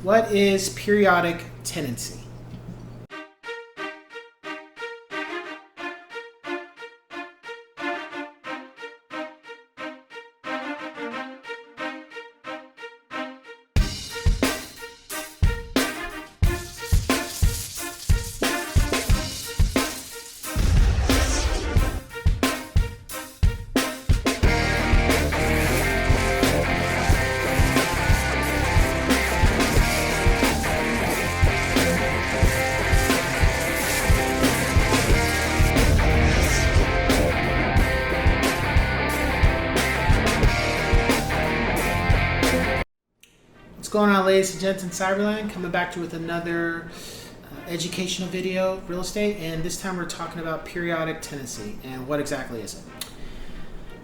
What is periodic tenancy? What's going on, ladies and gents in Cyberland? Coming back to you with another educational video, real estate, and this time we're talking about periodic tenancy and what exactly is it.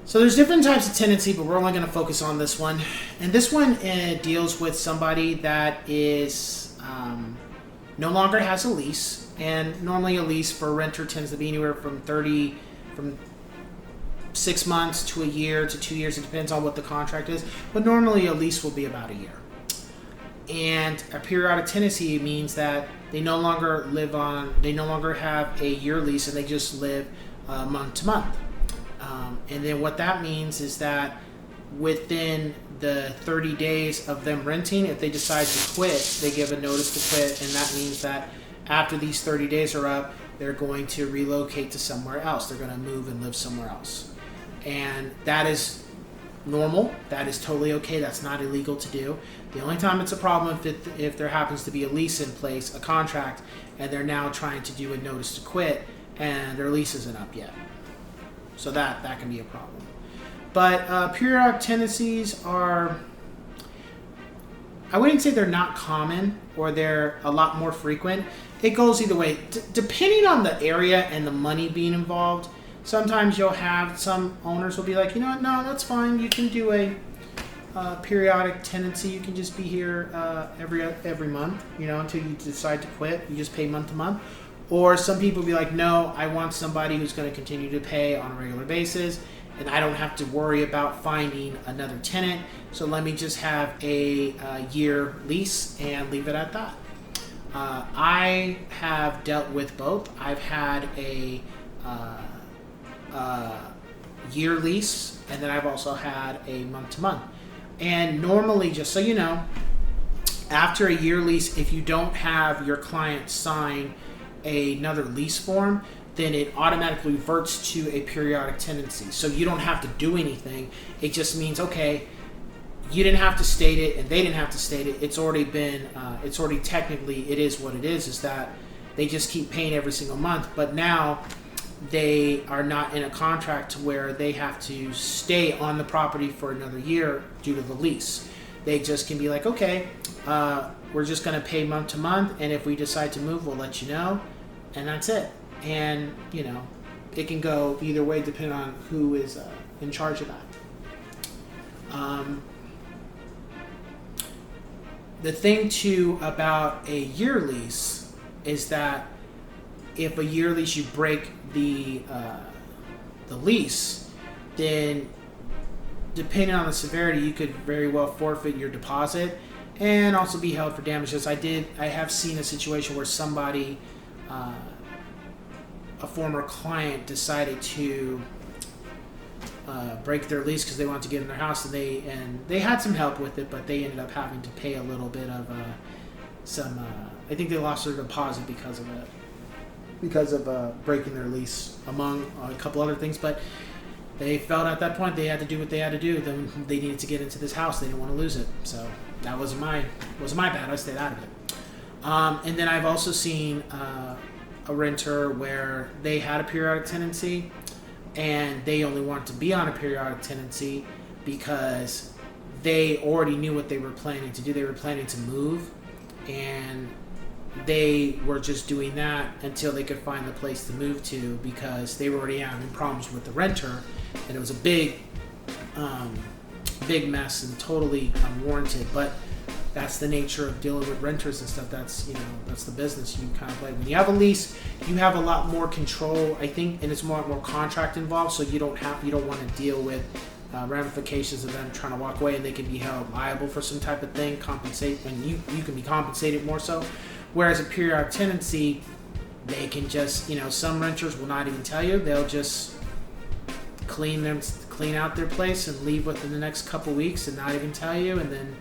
So there's different types of tenancy, but we're only going to focus on this one. And this one deals with somebody that is no longer has a lease, and normally a lease for a renter tends to be anywhere from 6 months to a year to 2 years. It depends on what the contract is, but normally a lease will be about a year. And a periodic tenancy means that they no longer have a year lease, and they just live month to month. And then what that means is that within the 30 days of them renting, if they decide to quit, they give a notice to quit, and that means that after these 30 days are up, they're going to relocate to somewhere else. They're going to move and live somewhere else. And that is normal. That is totally okay. That's not illegal to do. The only time it's a problem if there happens to be a lease in place, a contract, and they're now trying to do a notice to quit and their lease isn't up yet. So that can be a problem. But periodic tenancies are, I wouldn't say they're not common or they're a lot more frequent. It goes either way. Depending on the area and the money being involved, sometimes you'll have some owners will be like, you know what, no, that's fine. You can do a periodic tenancy. You can just be here every month, until you decide to quit. You just pay month to month. Or some people will be like, no, I want somebody who's going to continue to pay on a regular basis, and I don't have to worry about finding another tenant. So let me just have a year lease and leave it at that. I have dealt with both. I've had a year lease, and then I've also had a month to month. And normally, just so you know, after a year lease, if you don't have your client sign another lease form, then it automatically reverts to a periodic tenancy. So you don't have to do anything. It just means, okay, you didn't have to state it and they didn't have to state it. It's already been, technically, it is what it is that they just keep paying every single month. But now they are not in a contract to where they have to stay on the property for another year due to the lease. They just can be like, okay, we're just going to pay month to month, and if we decide to move, we'll let you know, and that's it. And, it can go either way depending on who is in charge of that. The thing, too, about a year lease is that if a year lease you break the lease, then depending on the severity, you could very well forfeit your deposit and also be held for damages. I have seen a situation where somebody, a former client, decided to break their lease because they wanted to get in their house, and they had some help with it, but they ended up having to pay a little bit of I think they lost their deposit because of it. Because of breaking their lease, among a couple other things. But they felt at that point they had to do what they had to do. Then they needed to get into this house. They didn't want to lose it. So that wasn't my bad. I stayed out of it. And then I've also seen a renter where they had a periodic tenancy, and they only wanted to be on a periodic tenancy because they already knew what they were planning to do. They were planning to move, and they were just doing that until they could find the place to move to, because they were already having problems with the renter, and it was a big mess and totally unwarranted. But that's the nature of dealing with renters and stuff. That's the business you kind of play. When you have a lease, you have a lot more control, I think, and it's more contract involved. So you don't want to deal with ramifications of them trying to walk away, and they can be held liable for some type of thing, compensate, and you can be compensated more so. Whereas a periodic tenancy, they can just, some renters will not even tell you. They'll just clean out their place and leave within the next couple weeks and not even tell you, and then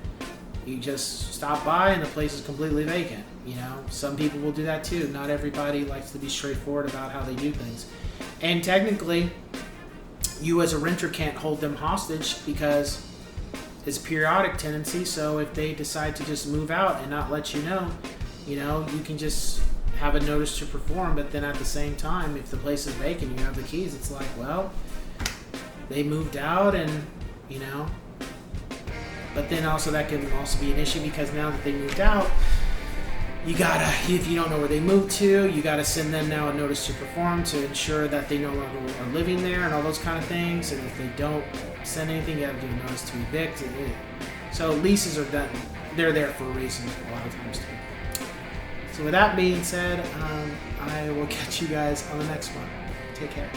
you just stop by and the place is completely vacant. Some people will do that too. Not everybody likes to be straightforward about how they do things. And technically, you as a renter can't hold them hostage because it's a periodic tenancy. So if they decide to just move out and not let you know, you can just have a notice to perform. But then at the same time, if the place is vacant, you have the keys. It's like, well, they moved out, and but then also that can also be an issue because now that they moved out, you gotta, if you don't know where they moved to, you gotta send them now a notice to perform to ensure that they no longer are living there and all those kind of things. And if they don't send anything, you have to do a notice to evict. So leases are done; they're there for a reason a lot of times too. So with that being said, I will catch you guys on the next one. Take care.